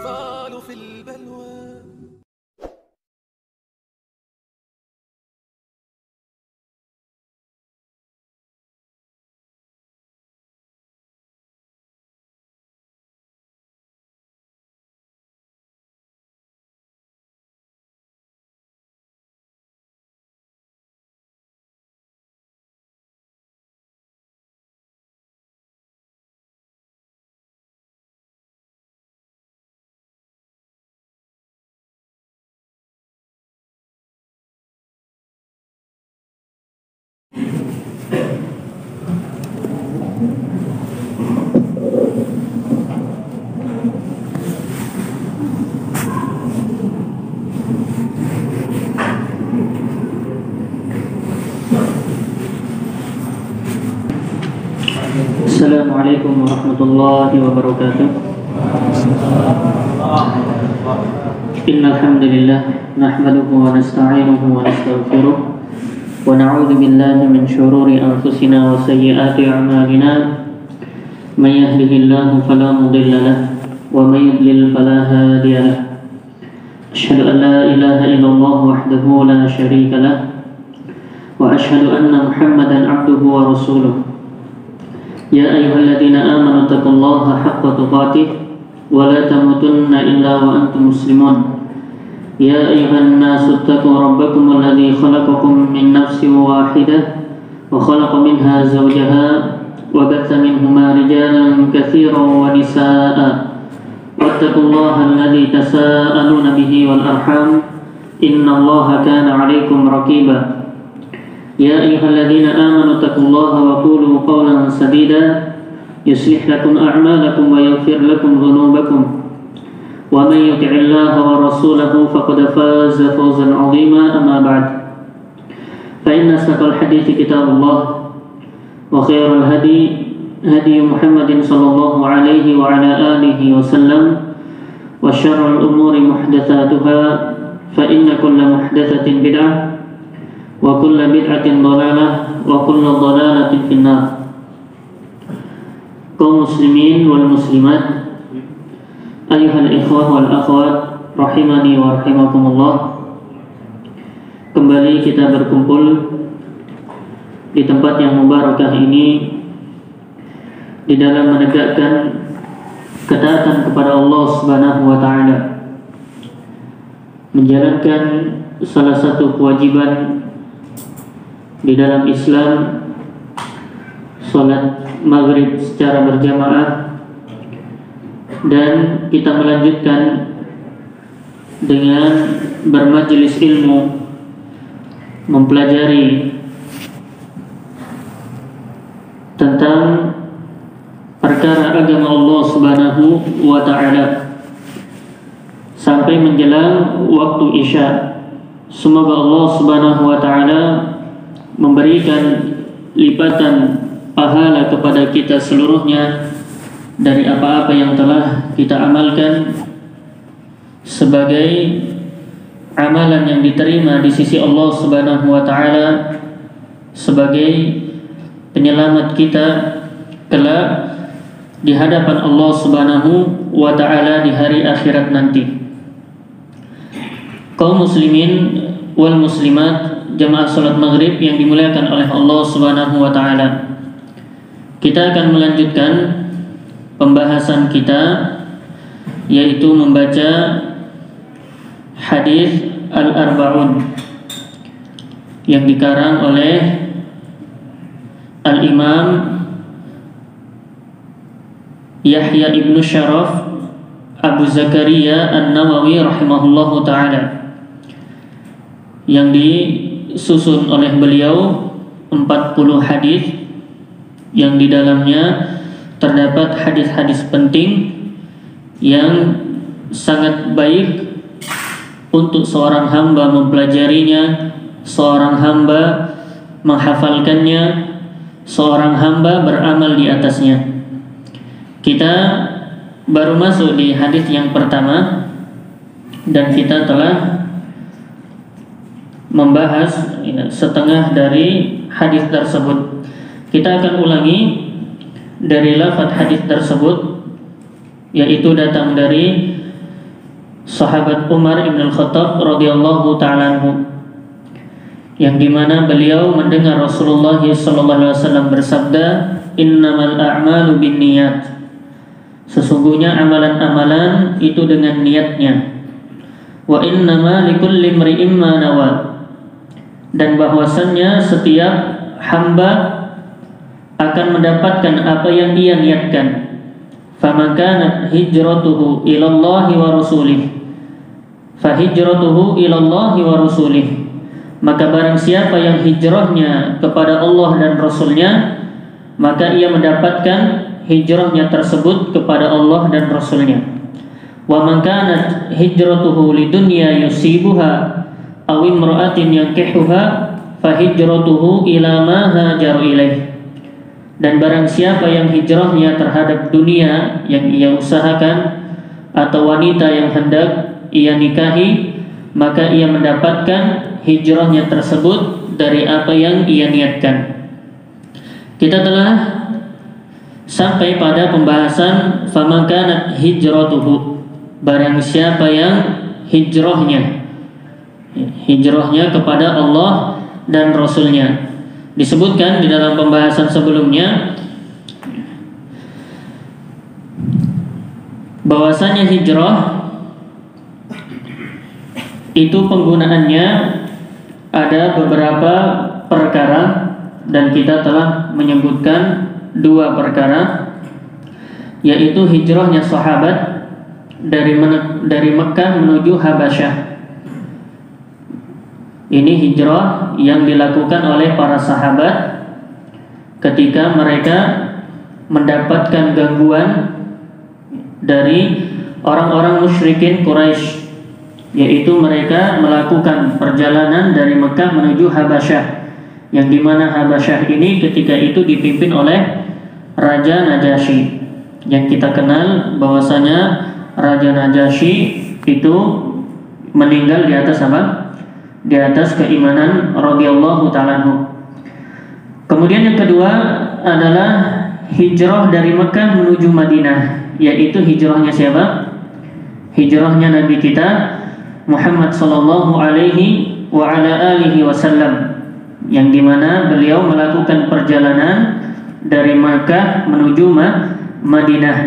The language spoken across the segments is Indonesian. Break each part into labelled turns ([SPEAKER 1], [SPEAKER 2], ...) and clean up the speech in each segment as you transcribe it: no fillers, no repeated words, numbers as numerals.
[SPEAKER 1] الأشفال في البلوى.
[SPEAKER 2] Assalamualaikum warahmatullahi wabarakatuh. Innal hamdalillah nahmaduhu wa nasta'inuhu wa nastaghfiruh wa na'udzu billahi min shururi anfusina wa sayyiati a'malina. May yahdihillahu fala mudilla lahu wa may yudlil fala hadiya lahu. Asyhadu an la ilaha illallah wahdahu la syarika lahu wa asyhadu anna Muhammadan 'abduhu wa rasuluh. Ya ayyuhalladzina amanu taqullaha haqqa tuqatih wa la tamutunna illa wa antum muslimun. Ya ayyuhan nasu taqu rabbakum alladzi khalaqakum min nafsin wahidah wa khalaqa minha zawjaha wa batha minhuma rijalan katsiran wa nisaa'a. Wattaqullaha alladzi tasaaluna bihi wal arham innallaha kana 'alaikum raqiba. Ya ayyuhalladzina amanu taqullaha wa qulu qawlan sadida yuslih lakum a'malakum wa yaghfir lakum dhunubakum wa may yuti'illaha wa rasulahu faqad faza fawzan 'azima. Amma ba'd, fa inna asdaqal hadithi kitabullah wa khairal hadi Muhammadin sallallahu alaihi wa ala alihi wa sallam wa syarrul umuri muhdatsatuha fa inna kulla muhdatsatin bid'ah wa kullu bid'atin dhalalah wa kullu dhalalatin finnar. Kaum muslimin wal muslimat, ayyuhal ikhwah wal akhwat rahimani wa rahimakumullah. Kembali kita berkumpul di tempat yang mubarakah ini di dalam menegakkan ketaatan kepada Allah Subhanahu wa taala, menjalankan salah satu kewajiban di dalam Islam, sholat maghrib secara berjamaah, dan kita melanjutkan dengan bermajelis ilmu, mempelajari tentang perkara agama Allah Subhanahu wa ta'ala sampai menjelang waktu Isya. Semoga Allah Subhanahu wa ta'ala memberikan lipatan pahala kepada kita seluruhnya dari apa-apa yang telah kita amalkan sebagai amalan yang diterima di sisi Allah Subhanahu wa taala, sebagai penyelamat kita kelak di hadapan Allah Subhanahu wa taala di hari akhirat nanti. Kaum muslimin wal muslimat, jamaah salat maghrib yang dimuliakan oleh Allah Subhanahu wa taala. Kita akan melanjutkan pembahasan kita, yaitu membaca hadis Al-Arba'un yang dikarang oleh Al-Imam Yahya ibn Syaraf Abu Zakaria An-Nawawi rahimahullahu ta'ala, yang disusun oleh beliau 40 hadis yang di dalamnya terdapat hadis-hadis penting yang sangat baik untuk seorang hamba mempelajarinya, seorang hamba menghafalkannya, seorang hamba beramal di atasnya. Kita baru masuk di hadis yang pertama dan kita telah membahas setengah dari hadis tersebut. Kita akan ulangi dari lafaz hadis tersebut, yaitu datang dari sahabat Umar ibn al-Khattab radhiyallahu ta'ala anhu, yang dimana beliau mendengar Rasulullah sallallahu alaihi wasallam bersabda, innamal a'malu binniyat, sesungguhnya amalan-amalan itu dengan niatnya, wa innama likulli imri'in ma nawa, dan bahwasannya setiap hamba akan mendapatkan apa yang ia niatkan. Faman kanat hijratuhu ilallahi wa rasulih fahijratuhu ilallahi wa rasulih, maka barang siapa yang hijrahnya kepada Allah dan Rasulnya, maka ia mendapatkan hijrahnya tersebut kepada Allah dan Rasulnya. Wa man kanat hijratuhu lidunya yusibuha aw imra'atin yankihuha fahijratuhu ila ma hajar ilaih, dan barang siapa yang hijrahnya terhadap dunia yang ia usahakan atau wanita yang hendak ia nikahi, maka ia mendapatkan hijrahnya tersebut dari apa yang ia niatkan. Kita telah sampai pada pembahasan faman kanat hijratuhu, barang siapa yang hijrahnya kepada Allah dan Rasulnya. Disebutkan di dalam pembahasan sebelumnya bahwasanya hijrah itu penggunaannya ada beberapa perkara, dan kita telah menyebutkan 2 perkara, yaitu hijrahnya sahabat dari Mekah menuju Habasyah. Ini hijrah yang dilakukan oleh para sahabat ketika mereka mendapatkan gangguan dari orang-orang musyrikin Quraisy, yaitu mereka melakukan perjalanan dari Mekah menuju Habasyah, yang dimana Habasyah ini ketika itu dipimpin oleh Raja Najasyi, yang kita kenal bahwasanya Raja Najasyi itu meninggal di atas apa? Di atas keimanan radhiyallahu ta'ala anhu. Kemudian yang kedua adalah hijrah dari Mekah menuju Madinah, yaitu hijrahnya siapa? Hijrahnya Nabi kita Muhammad sallallahu alaihi wa ala alihi wasallam, yang dimana beliau melakukan perjalanan dari Mekah menuju Madinah,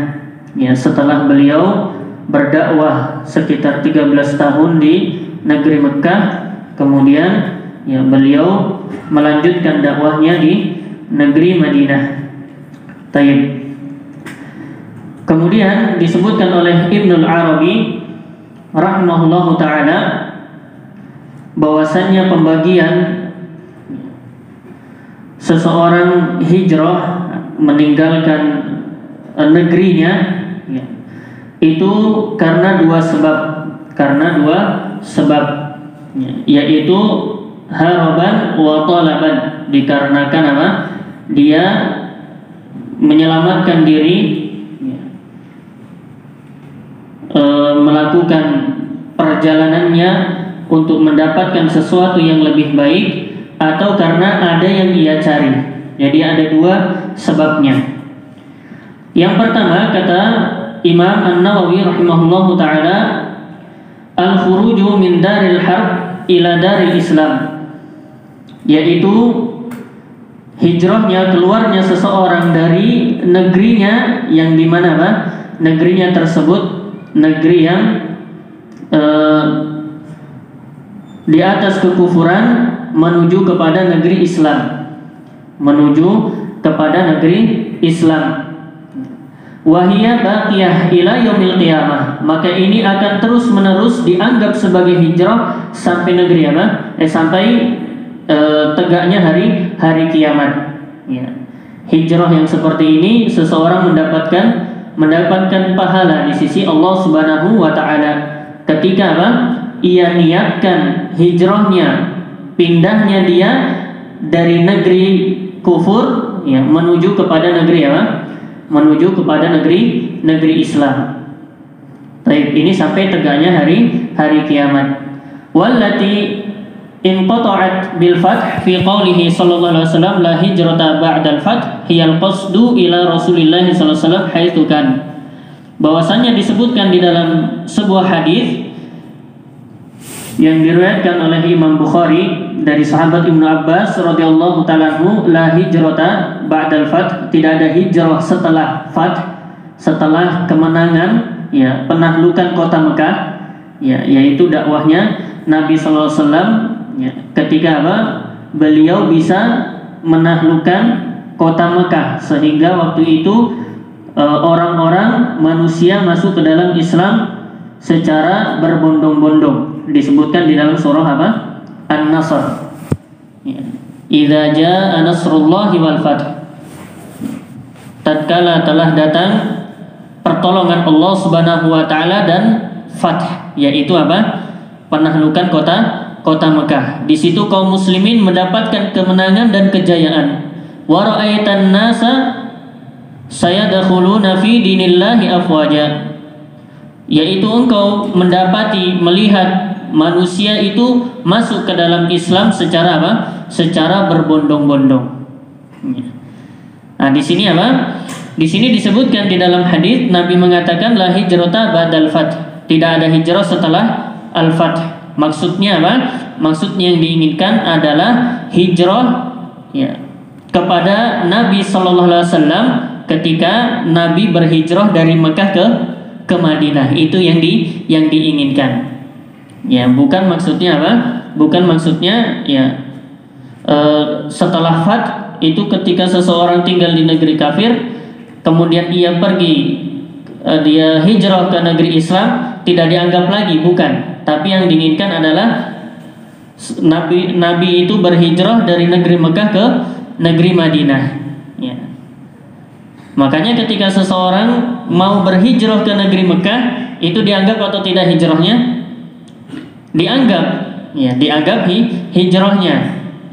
[SPEAKER 2] ya, setelah beliau berdakwah sekitar 13 tahun di negeri Mekah. Kemudian ya beliau melanjutkan dakwahnya di negeri Madinah. Taib. Kemudian disebutkan oleh Ibnul Arabi rahimahullahu taala bahwasannya pembagian seseorang hijrah meninggalkan negerinya ya, itu karena dua sebab, yaitu haraban wa talaban, dikarenakan apa? Dia menyelamatkan diri, melakukan perjalanannya untuk mendapatkan sesuatu yang lebih baik, atau karena ada yang ia cari. Jadi ada 2 sebabnya. Yang pertama, kata Imam An-Nawawi rahimahullahu taala, al-khuruju min daril harb ila daril Islam, yaitu hijrahnya, keluarnya seseorang dari negerinya yang dimana apa? Negerinya tersebut negeri yang di atas kekufuran menuju kepada negeri Islam, wahiyya baqiyah ila yaumil qiyamah, maka ini akan terus menerus dianggap sebagai hijrah sampai negeri apa? Sampai tegaknya hari kiamat. Ya. Hijrah yang seperti ini seseorang mendapatkan pahala di sisi Allah Subhanahu wa taala ketika apa? Ia niatkan hijrahnya, pindahnya dia dari negeri kufur ya menuju kepada negeri apa? Menuju kepada negeri Islam. Baik, ini sampai tegaknya hari kiamat. Wallati inqata'at bil fath fi qoulihi sallallahu alaihi wasallam la hijrata ba'dal fath hiyal qasdu ila Rasulillah sallallahu alaihi wasallam haitsu kan. Bahwasanya disebutkan di dalam sebuah hadis yang diriwayatkan oleh Imam Bukhari dari sahabat Ibnu Abbas radhiyallahu ta'ala anhu, la hijrata ba'dal fath, tidak ada hijrah setelah fath, setelah kemenangan, ya, penaklukan kota Mekah, ya, yaitu dakwahnya Nabi sallallahu alaihi wasallam, ya, ketika apa? Beliau bisa menaklukkan kota Mekah sehingga waktu itu orang-orang manusia masuk ke dalam Islam secara berbondong-bondong, disebutkan di dalam surah apa? An-Nasr. Ya. Idza jaa nasrullahi wal fath. Tatkala telah datang pertolongan Allah Subhanahu wa taala dan fath, yaitu apa? Penaklukan kota Mekah. Di situ kaum muslimin mendapatkan kemenangan dan kejayaan. Wa ra'aitan nasa sayadkhuluna fi dinillahi afwaja. Yaitu engkau melihat manusia itu masuk ke dalam Islam secara apa? Secara berbondong-bondong. Nah, di sini apa? Di sini disebutkan di dalam hadis Nabi mengatakan la hijrata ba'dal fath. Tidak ada hijrah setelah al-fath. Maksudnya apa? Maksudnya yang diinginkan adalah hijrah, ya, kepada Nabi sallallahu alaihi wasallam ketika Nabi berhijrah dari Mekah ke Madinah. Itu yang diinginkan. Ya, bukan maksudnya apa? Bukan maksudnya ya setelah fath itu ketika seseorang tinggal di negeri kafir kemudian ia pergi dia hijrah ke negeri Islam tidak dianggap lagi, bukan. Tapi yang diinginkan adalah Nabi itu berhijrah dari negeri Mekah ke negeri Madinah. Ya. Makanya ketika seseorang mau berhijrah ke negeri Mekah itu dianggap atau tidak hijrahnya? Dianggap, ya, dianggap hijrahnya.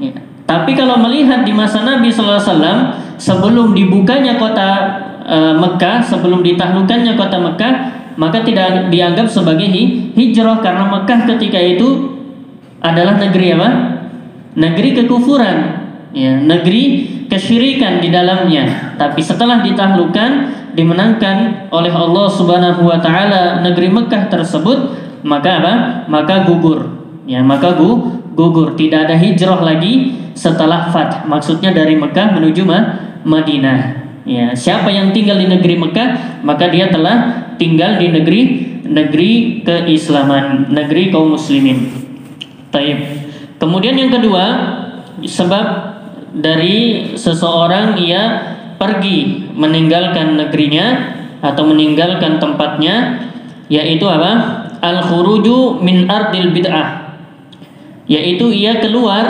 [SPEAKER 2] Ya. Tapi kalau melihat di masa Nabi sallallahu alaihi wasallam sebelum dibukanya kota Mekah, sebelum ditaklukkannya kota Mekah, maka tidak dianggap sebagai hijrah karena Mekah ketika itu adalah negeri apa? Negeri kekufuran, ya, negeri kesyirikan di dalamnya. Tapi setelah ditaklukkan, dimenangkan oleh Allah Subhanahu wa taala negeri Mekah tersebut, maka apa? Maka gugur. Ya, maka gugur. Tidak ada hijrah lagi setelah fath. Maksudnya dari Mekah menuju Madinah. Ya, siapa yang tinggal di negeri Mekah, maka dia telah tinggal di negeri keislaman, negeri kaum muslimin. Taib. Kemudian yang kedua, sebab dari seseorang ia pergi meninggalkan negerinya atau meninggalkan tempatnya, yaitu apa? Al-khuruju min ardil bid'ah, yaitu ia keluar,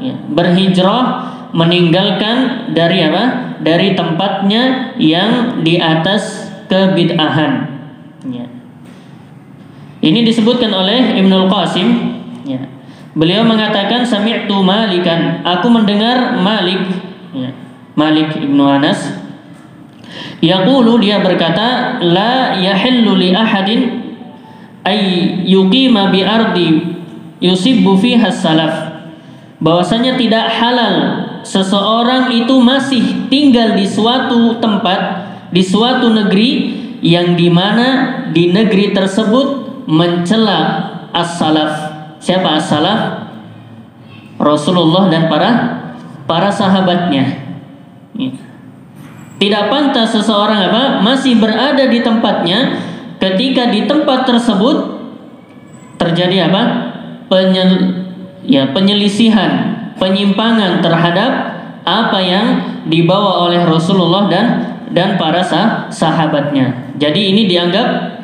[SPEAKER 2] ya, berhijrah meninggalkan dari apa? Dari tempatnya yang di atas kebid'ahan. Ya. Ini disebutkan oleh Ibnul Qasim. Ya. Beliau mengatakan sami'tu Malikan, aku mendengar Malik, ya, Malik Ibnu Anas, yaqulu, dia berkata, la yahillu li ahadin ay yuqima bi ardi yusibbu fiha salaf, bahwasanya tidak halal seseorang itu masih tinggal di suatu tempat, di suatu negeri yang dimana di negeri tersebut mencela as-salaf. Siapa as-salaf? Rasulullah dan para sahabatnya. Ya. Tidak pantas seseorang apa? Masih berada di tempatnya ketika di tempat tersebut terjadi apa? Penyelisihan, penyimpangan terhadap apa yang dibawa oleh Rasulullah dan para sahabatnya. Jadi ini dianggap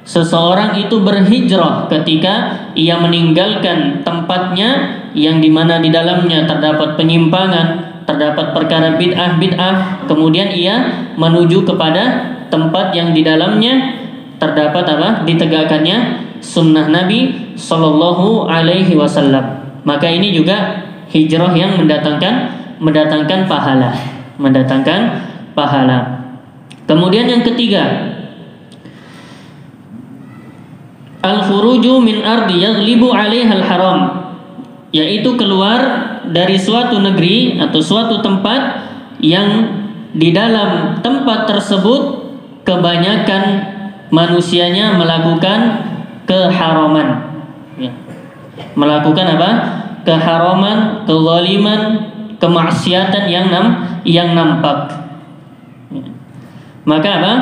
[SPEAKER 2] seseorang itu berhijrah ketika ia meninggalkan tempatnya yang dimana di dalamnya terdapat penyimpangan, terdapat perkara bid'ah, kemudian ia menuju kepada tempat yang di dalamnya terdapat apa? Ditegakkannya sunnah Nabi Sallallahu Alaihi Wasallam. Maka ini juga hijrah yang mendatangkan pahala. Kemudian yang ketiga, al-khuruju min ardi yaghlibu 'alaiha al-haram, yaitu keluar dari suatu negeri atau suatu tempat yang di dalam tempat tersebut kebanyakan manusianya melakukan keharaman. Ya. Melakukan apa? Keharaman, kezaliman, kemaksiatan yang nampak. Maka apa?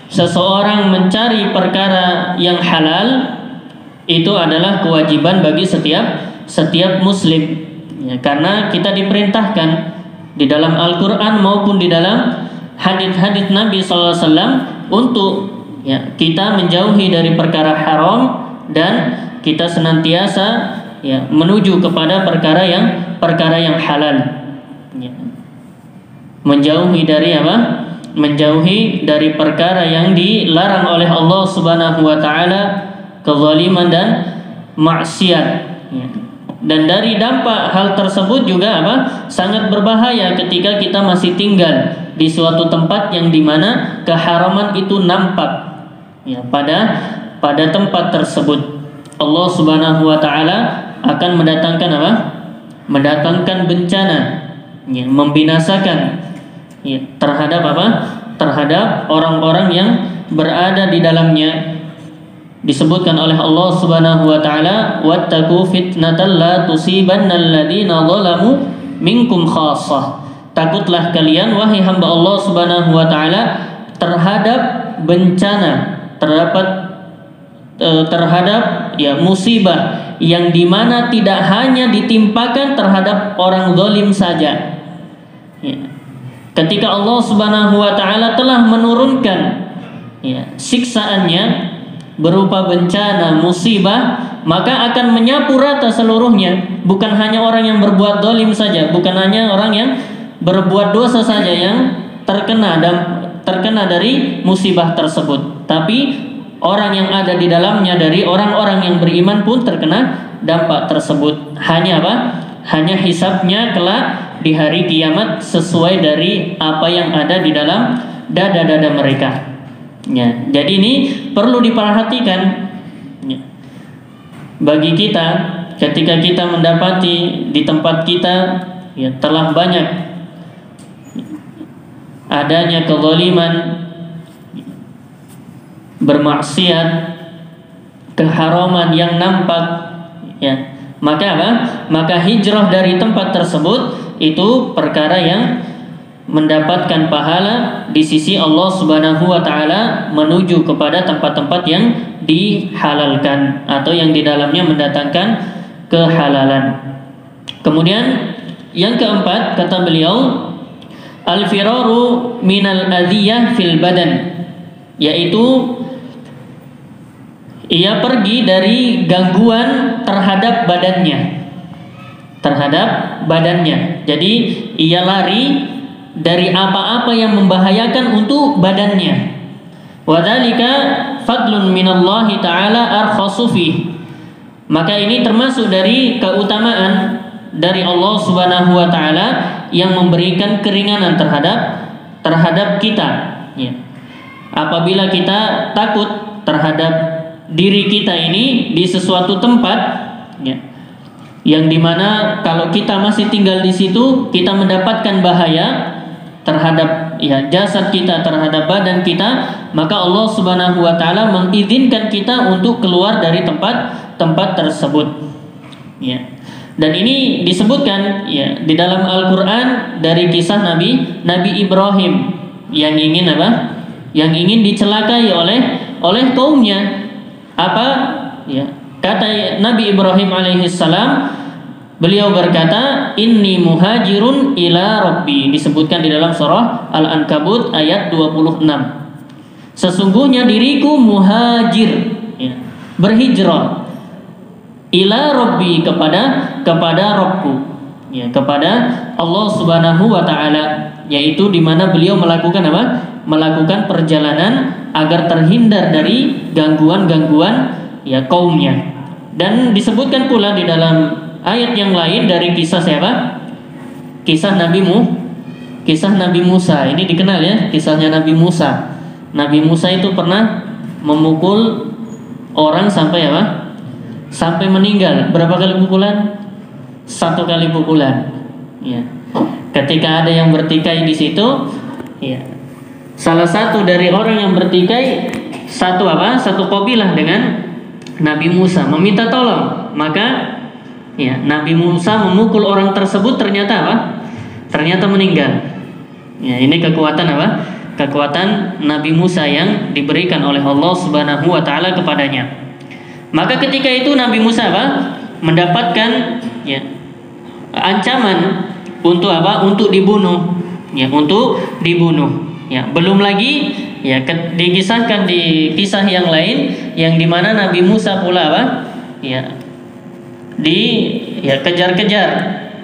[SPEAKER 2] Seseorang mencari perkara yang halal itu adalah kewajiban bagi setiap muslim. Ya, karena kita diperintahkan di dalam Al-Qur'an maupun di dalam hadits-hadits Nabi sallallahu alaihi wasallam untuk ya, kita menjauhi dari perkara haram dan kita senantiasa ya, menuju kepada perkara yang halal. Ya. Menjauhi dari apa? Menjauhi dari perkara yang dilarang oleh Allah Subhanahu wa taala, kezaliman dan maksiat. Ya. Dan dari dampak hal tersebut juga apa? Sangat berbahaya ketika kita masih tinggal di suatu tempat yang dimana keharaman itu nampak. Ya, pada tempat tersebut Allah Subhanahu wa taala akan mendatangkan apa? Mendatangkan bencana, ya, membinasakan ya, terhadap apa? Terhadap orang-orang yang berada di dalamnya. Disebutkan oleh Allah Subhanahu wa taala, wattaqu fitnatan la tusibannal ladzina zalamu minkum khassah. Takutlah kalian wahai hamba Allah Subhanahu wa taala terhadap bencana, terhadap ya musibah yang dimana tidak hanya ditimpakan terhadap orang zalim saja. Ya. Ketika Allah Subhanahu wa taala telah menurunkan ya, siksaannya berupa bencana, musibah, maka akan menyapu rata seluruhnya. Bukan hanya orang yang berbuat zalim saja, bukan hanya orang yang berbuat dosa saja yang terkena dari musibah tersebut, tapi orang yang ada di dalamnya dari orang-orang yang beriman pun terkena dampak tersebut. Hanya apa? Hanya hisabnya kelak di hari kiamat sesuai dari apa yang ada di dalam dada-dada mereka. Ya, jadi ini perlu diperhatikan ya, bagi kita ketika kita mendapati di tempat kita ya, telah banyak adanya kezaliman, bermaksiat, keharaman yang nampak ya, maka apa? Maka hijrah dari tempat tersebut itu perkara yang mendapatkan pahala di sisi Allah Subhanahu wa taala menuju kepada tempat-tempat yang dihalalkan atau yang di dalamnya mendatangkan kehalalan. Kemudian yang keempat kata beliau, al-firaru minal adhiyah fil badan, yaitu ia pergi dari gangguan terhadap badannya. Jadi ia lari dari apa-apa yang membahayakan untuk badannya. Wadzalika fadlun minallahi ta'ala arkhasu fi. Maka ini termasuk dari keutamaan dari Allah Subhanahu wa taala yang memberikan keringanan terhadap kita ya. Apabila kita takut terhadap diri kita ini di sesuatu tempat ya, yang dimana kalau kita masih tinggal di situ kita mendapatkan bahaya terhadap ya jasad kita, terhadap badan kita, maka Allah Subhanahu wa taala mengizinkan kita untuk keluar dari tempat tersebut. Ya. Dan ini disebutkan ya di dalam Al-Qur'an dari kisah Nabi Ibrahim yang ingin apa? Yang ingin dicelakai oleh kaumnya. Apa? Ya. Kata Nabi Ibrahim alaihissalam, beliau berkata, inni muhajirun ila rabbi. Disebutkan di dalam surah Al-Ankabut ayat 26. Sesungguhnya diriku muhajir ya, berhijrah ila rabbi kepada Rabbku ya, kepada Allah Subhanahu wa taala, yaitu di mana beliau melakukan apa? Melakukan perjalanan agar terhindar dari gangguan-gangguan ya kaumnya. Dan disebutkan pula di dalam ayat yang lain dari kisah siapa? Kisah Nabi Musa. Ini dikenal ya, kisahnya Nabi Musa. Nabi Musa itu pernah memukul orang sampai apa? Sampai meninggal. Berapa kali pukulan? 1 kali pukulan. Ya. Ketika ada yang bertikai di situ, ya. Salah satu dari orang yang bertikai satu kabilah dengan Nabi Musa, meminta tolong maka ya Nabi Musa memukul orang tersebut, ternyata apa? Ternyata meninggal. Ya, ini kekuatan apa? Kekuatan Nabi Musa yang diberikan oleh Allah Subhanahu wa taala kepadanya. Maka ketika itu Nabi Musa apa? Mendapatkan ya ancaman untuk apa? Untuk dibunuh. Ya, untuk dibunuh. Ya, belum lagi ya dikisahkan di kisah yang lain yang dimana Nabi Musa pula apa? Ya kejar-kejar,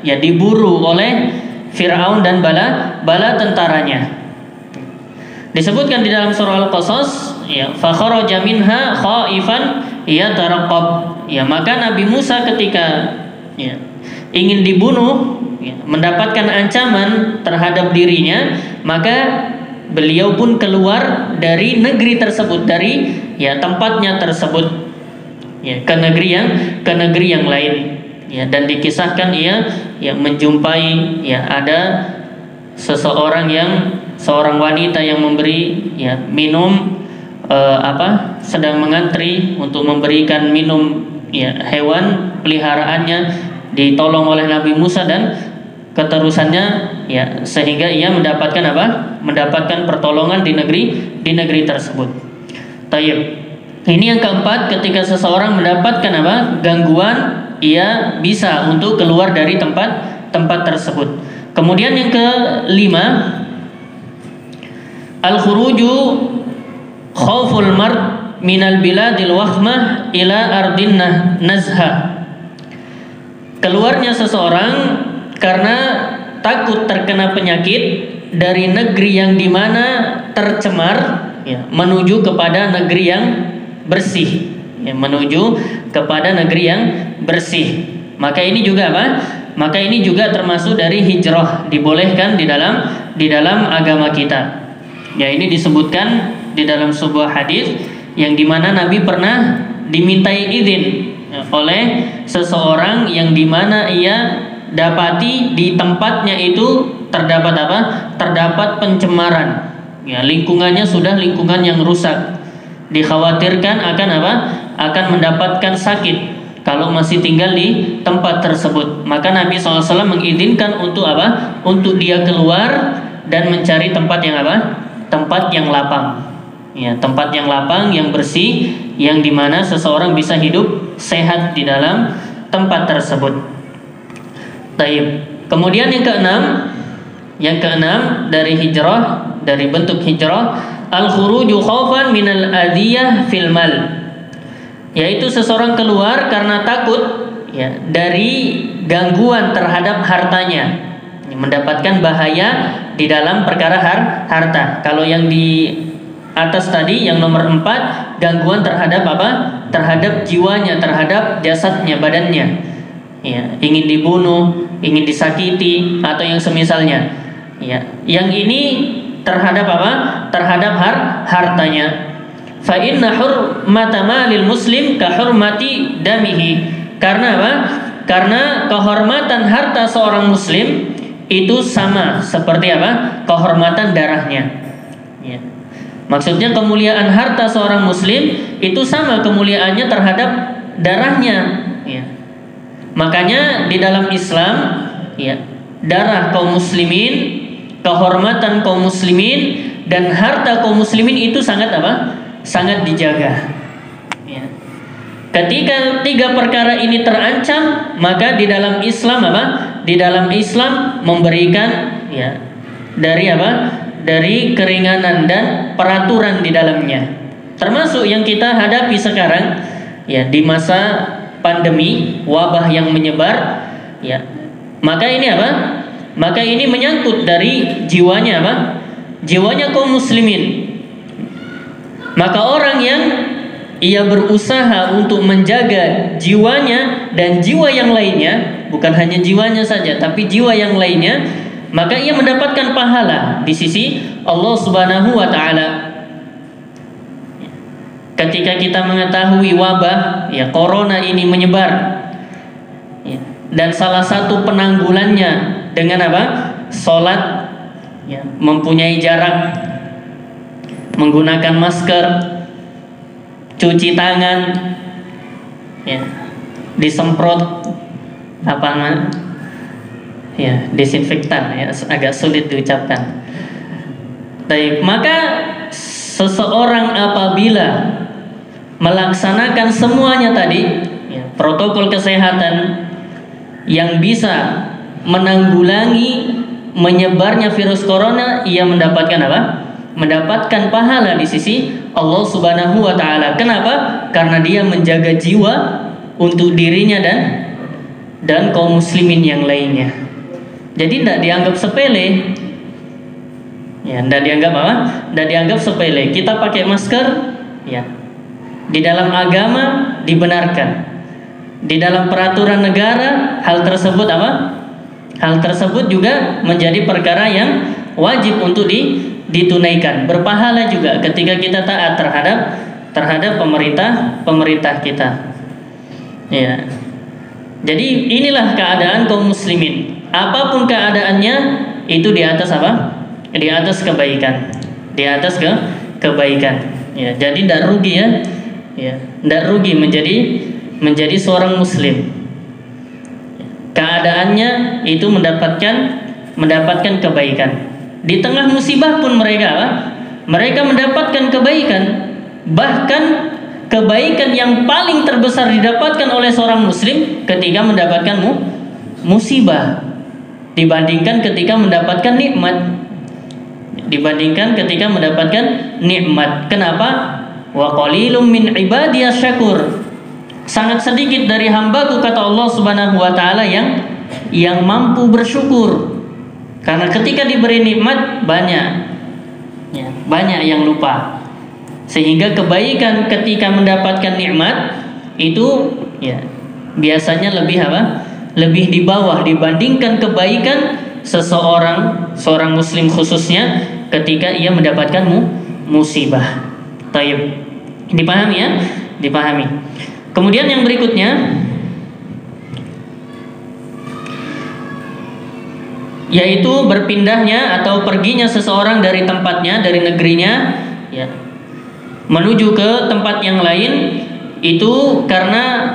[SPEAKER 2] ya diburu oleh Fir'aun dan bala tentaranya. Disebutkan di dalam surah Al-Qasas, ya fakharaja minha khaifan yataraqqab. Ya, maka Nabi Musa ketika ya ingin dibunuh, ya, mendapatkan ancaman terhadap dirinya, maka beliau pun keluar dari negeri tersebut, dari ya tempatnya tersebut, ya ke negeri yang lain. Ya, dan dikisahkan ia ya menjumpai ya ada seorang wanita yang memberi ya minum sedang mengantri untuk memberikan minum ya hewan peliharaannya, ditolong oleh Nabi Musa dan keterusannya ya sehingga ia mendapatkan apa? Mendapatkan pertolongan di negeri tersebut. Tayyib. Ini yang keempat, ketika seseorang mendapatkan apa? Gangguan, ia bisa untuk keluar dari tempat tersebut. Kemudian yang kelima, al-khuruju khauful mard minal biladil wahmah ila ardin nazha. Keluarnya seseorang karena takut terkena penyakit dari negeri yang dimana tercemar, ya, menuju kepada negeri yang bersih, ya, menuju kepada negeri yang bersih. Maka ini juga apa? Maka ini juga termasuk dari hijrah, dibolehkan di dalam agama kita. Ya, ini disebutkan di dalam sebuah hadis yang dimana Nabi pernah dimintai izin oleh seseorang yang dimana ia dapati di tempatnya itu terdapat apa? Terdapat pencemaran. Ya, lingkungannya sudah lingkungan yang rusak. Dikhawatirkan akan apa? Akan mendapatkan sakit kalau masih tinggal di tempat tersebut. Maka Nabi SAW mengizinkan untuk apa? Untuk dia keluar dan mencari tempat yang apa? Tempat yang lapang. Ya, tempat yang lapang, yang bersih, yang dimana seseorang bisa hidup sehat di dalam tempat tersebut. Taib. Kemudian yang keenam dari hijrah, dari bentuk hijrah, al-khuruju khaufan minal adiyah fil mal. Yaitu seseorang keluar karena takut ya dari gangguan terhadap hartanya, mendapatkan bahaya di dalam perkara harta. Kalau yang di atas tadi yang nomor 4, gangguan terhadap apa? Terhadap jiwanya, terhadap jasadnya, badannya. Ya, ingin dibunuh, ingin disakiti atau yang semisalnya. Ya, yang ini terhadap apa? Terhadap hartanya. Fa inna hurmata malil muslim ka hurmati damihi. Karena apa? Karena kehormatan harta seorang muslim itu sama seperti apa? Kehormatan darahnya. Ya. Maksudnya kemuliaan harta seorang muslim itu sama kemuliaannya terhadap darahnya. Ya. Makanya di dalam Islam, ya, darah kaum muslimin, kehormatan kaum muslimin dan harta kaum muslimin itu sangat apa? Sangat dijaga. Ya. Ketika 3 perkara ini terancam, maka di dalam Islam apa? Di dalam Islam memberikan ya dari apa? Dari keringanan dan peraturan di dalamnya. Termasuk yang kita hadapi sekarang ya di masa pandemi, wabah yang menyebar, ya. Maka ini apa? Maka ini menyangkut dari jiwanya apa? Jiwanya kaum muslimin. Maka orang yang ia berusaha untuk menjaga jiwanya dan jiwa yang lainnya, bukan hanya jiwanya saja, tapi jiwa yang lainnya, maka ia mendapatkan pahala di sisi Allah Subhanahu wa taala. Ketika kita mengetahui wabah ya corona ini menyebar, ya, dan salah satu penanggulannya dengan apa? Salat, ya, mempunyai jarak, menggunakan masker, cuci tangan, ya, disemprot apa namanya? Ya, desinfektan ya, agak sulit diucapkan. Baik, maka seseorang apabila melaksanakan semuanya tadi, ya, protokol kesehatan yang bisa menanggulangi menyebarnya virus corona, ia mendapatkan apa? Mendapatkan pahala di sisi Allah Subhanahu wa taala. Kenapa? Karena dia menjaga jiwa untuk dirinya dan kaum muslimin yang lainnya. Jadi tidak dianggap sepele. Ya, tidak dianggap apa? Tidak dianggap sepele. Kita pakai masker, ya. Di dalam agama dibenarkan. Di dalam peraturan negara hal tersebut apa? Hal tersebut juga menjadi perkara yang wajib untuk ditunaikan. Berpahala juga ketika kita taat terhadap pemerintah kita. Ya. Jadi inilah keadaan kaum muslimin. Apapun keadaannya itu di atas apa? Di atas kebaikan. Di atas kebaikan. Ya, jadi tidak rugi ya. Ya, tidak rugi menjadi seorang muslim. Keadaannya itu mendapatkan kebaikan. Di tengah musibah pun mereka mendapatkan kebaikan. Bahkan kebaikan yang paling terbesar didapatkan oleh seorang muslim ketika mendapatkan musibah dibandingkan ketika mendapatkan nikmat. Kenapa? Wa qalilum min ibadiyas syakur. Sangat sedikit dari hambaku, kata Allah Subhanahu wa taala, yang mampu bersyukur. Karena ketika diberi nikmat banyak yang lupa. Sehingga kebaikan ketika mendapatkan nikmat itu ya biasanya lebih di bawah dibandingkan kebaikan seorang muslim khususnya ketika ia mendapatkan musibah. Taib. Dipahami ya? Dipahami. Kemudian yang berikutnya yaitu berpindahnya atau perginya seseorang dari tempatnya, dari negerinya ya, menuju ke tempat yang lain itu karena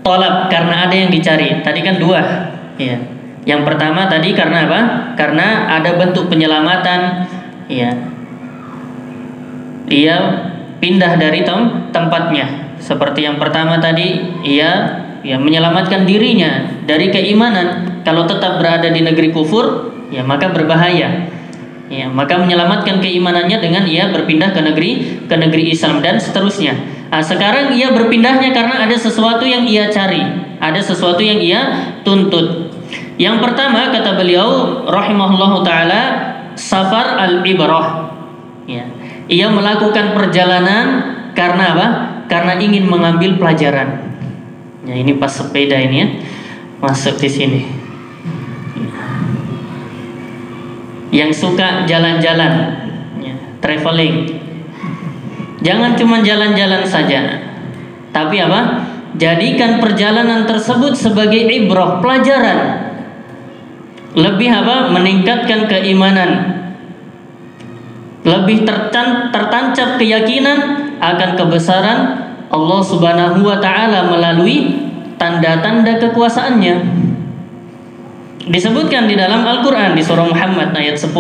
[SPEAKER 2] tolab, karena ada yang dicari. Tadi kan dua ya. Yang pertama tadi karena apa? Karena ada bentuk penyelamatan ya. Dia pindah dari tempatnya. Seperti yang pertama tadi, ia menyelamatkan dirinya dari keimanan. Kalau tetap berada di negeri kufur, ya maka berbahaya. Ya, maka menyelamatkan keimanannya dengan ia berpindah ke negeri Islam dan seterusnya. Nah, sekarang ia berpindahnya karena ada sesuatu yang ia cari, ada sesuatu yang ia tuntut. Yang pertama kata beliau rahimahullahu taala, safar al-ibrah. Ya. Ia melakukan perjalanan karena apa? Karena ingin mengambil pelajaran. Ya, ini pas sepeda ini ya, masuk di sini. Yang suka jalan-jalan, ya, traveling, jangan cuma jalan-jalan saja, tapi apa? Jadikan perjalanan tersebut sebagai ibrah, pelajaran. Lebih apa? Meningkatkan keimanan, lebih tertancap keyakinan akan kebesaran Allah Subhanahu wa taala melalui tanda-tanda kekuasaannya. Disebutkan di dalam Al-Qur'an di surah Muhammad ayat 10.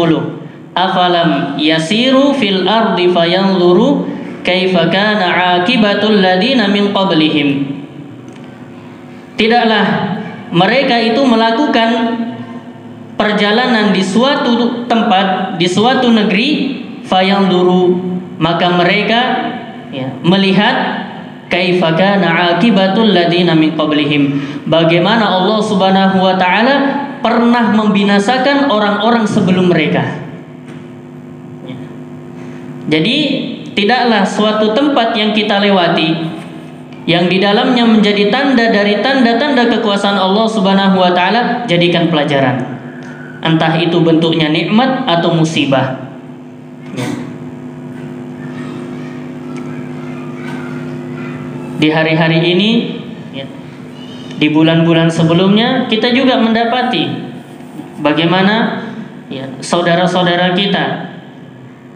[SPEAKER 2] Afalam yasiru fil ardi fayanzuru kaifa kana 'aqibatul ladina min qablihim. Tidaklah mereka itu melakukan perjalanan di suatu tempat, di suatu negeri, fayanzuru, maka mereka melihat kaifa kana 'aqibatul ladina min qablihim, bagaimana Allah Subhanahu wa taala pernah membinasakan orang-orang sebelum mereka. Jadi tidaklah suatu tempat yang kita lewati yang di dalamnya menjadi tanda dari tanda-tanda kekuasaan Allah Subhanahu wa taala, jadikan pelajaran. Entah itu bentuknya nikmat atau musibah. Di hari-hari ini, di bulan-bulan sebelumnya, kita juga mendapati bagaimana saudara-saudara kita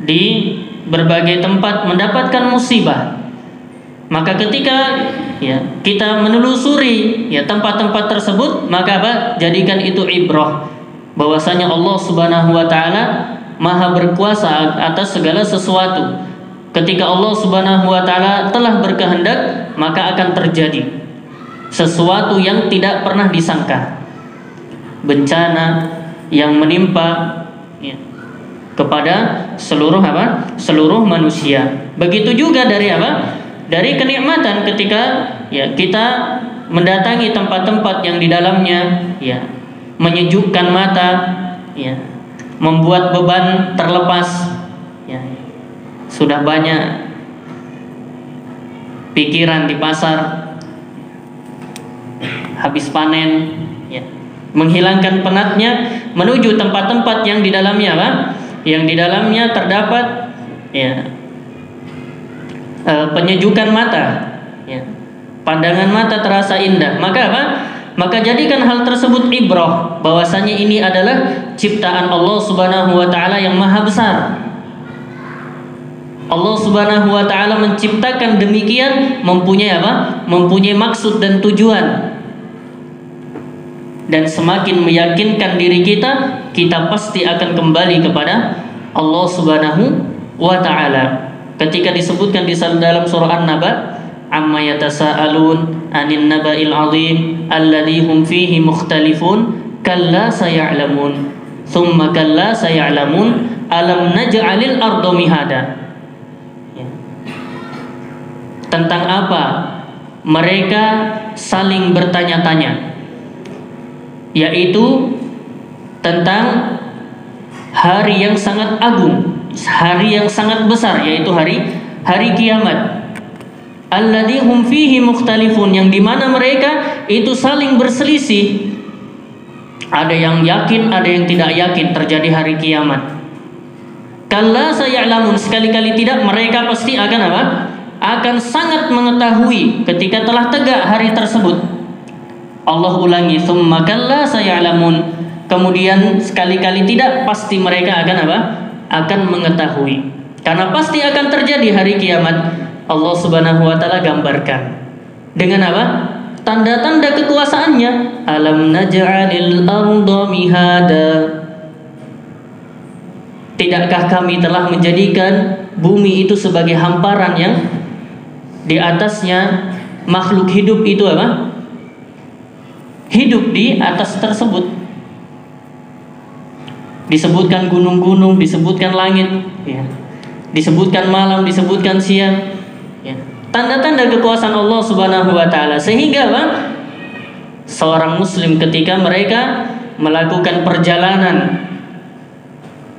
[SPEAKER 2] di berbagai tempat mendapatkan musibah. Maka ketika ya kita menelusuri ya tempat-tempat tersebut, maka apa? Jadikan itu ibrah bahwasanya Allah Subhanahu wa taala Maha berkuasa atas segala sesuatu. Ketika Allah Subhanahu wa taala telah berkehendak, maka akan terjadi sesuatu yang tidak pernah disangka. Bencana yang menimpa ya, kepada seluruh seluruh manusia. Begitu juga dari dari kenikmatan ketika ya kita mendatangi tempat-tempat yang di dalamnya ya menyejukkan mata ya, membuat beban terlepas ya. Sudah banyak pikiran di pasar, habis panen ya, menghilangkan penatnya menuju tempat-tempat yang di dalamnya yang di dalamnya terdapat ya penyejukan mata ya, pandangan mata terasa indah. Maka jadikan hal tersebut ibrah bahwasanya ini adalah ciptaan Allah Subhanahu wa taala yang maha besar. Allah Subhanahu wa taala menciptakan demikian mempunyai mempunyai maksud dan tujuan. Dan semakin meyakinkan diri kita, kita pasti akan kembali kepada Allah Subhanahu wa taala. Ketika disebutkan di dalam surah An-Naba, amma yatasaalun 'anil naba'il 'azim alladzi hum fihi mukhtalifun kalla sayalamun thumma kalla sayalamun alam naj'alil arda mihada. Ya. Tentang apa mereka saling bertanya-tanya, yaitu tentang hari yang sangat agung, hari yang sangat besar, yaitu hari kiamat. Alladzi hum fihi mukhtalifun, yang dimana mereka itu saling berselisih. Ada yang yakin, ada yang tidak yakin terjadi hari kiamat. Kalla sayalamun, sekali-kali tidak, mereka pasti akan akan sangat mengetahui ketika telah tegak hari tersebut. Allah ulangi, tsumma kalla sayalamun, kemudian sekali-kali tidak, pasti mereka akan akan mengetahui, karena pasti akan terjadi hari kiamat. Allah Subhanahu wa taala gambarkan dengan tanda-tanda kekuasaannya. Alam naj'alil arda mihada, tidakkah kami telah menjadikan bumi itu sebagai hamparan yang di atasnya makhluk hidup itu hidup di atas tersebut. Disebutkan gunung-gunung, disebutkan langit ya, disebutkan malam, disebutkan siang ya. Tanda-tanda kekuasaan Allah Subhanahu wa taala, sehingga seorang muslim ketika mereka melakukan perjalanan,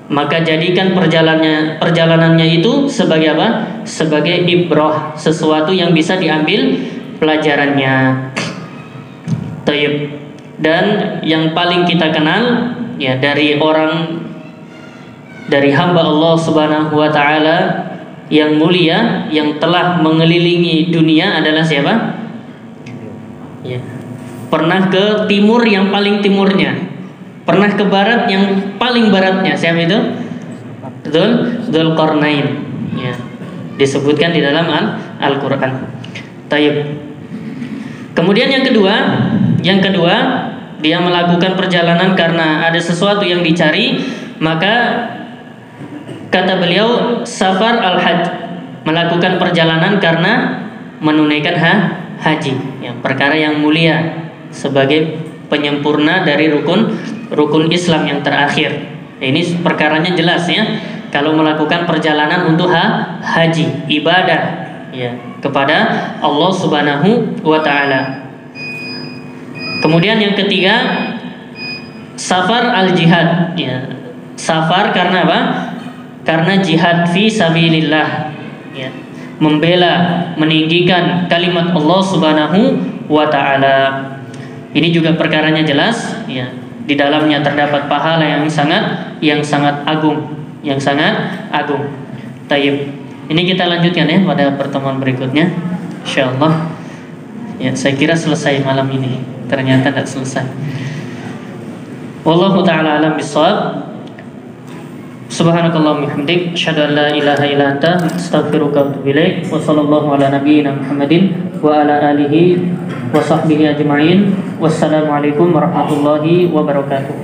[SPEAKER 2] maka jadikan perjalanannya itu sebagai sebagai ibrah, sesuatu yang bisa diambil pelajarannya. Tayyib. Dan yang paling kita kenal ya dari hamba Allah Subhanahu wa taala yang mulia, yang telah mengelilingi dunia adalah siapa? Ya. Pernah ke timur yang paling timurnya, pernah ke barat yang paling baratnya. Siapa itu? Dzulqarnain. Ya. Disebutkan di dalam Al-Qur'an. Tayyib. Kemudian yang kedua, dia melakukan perjalanan karena ada sesuatu yang dicari, maka kata beliau safar al-hajj, melakukan perjalanan karena menunaikan haji, ya, perkara yang mulia sebagai penyempurna dari rukun Islam yang terakhir. Ini perkaranya jelas ya. Kalau melakukan perjalanan untuk haji, ibadah ya kepada Allah Subhanahu wa taala. Kemudian yang ketiga, safar al-jihad ya. Safar karena karena jihad fi sabilillah ya, membela, meninggikan kalimat Allah Subhanahu wa taala. Ini juga perkaranya jelas ya, di dalamnya terdapat pahala yang sangat agung, Tayyib. Ini kita lanjutkan ya pada pertemuan berikutnya insyaallah. Ya, saya kira selesai malam ini, ternyata tidak selesai. Wallahu taala alam bissawab. Subhanakallahumma hamdik, asyhadu an la ilaha illa anta, astaghfiruka wa atubu ilaik. Wa sallallahu ala nabiyyina Muhammadin wa ala alihi wa sahbihi ajma'in. Wassalamualaikum warahmatullahi wabarakatuh.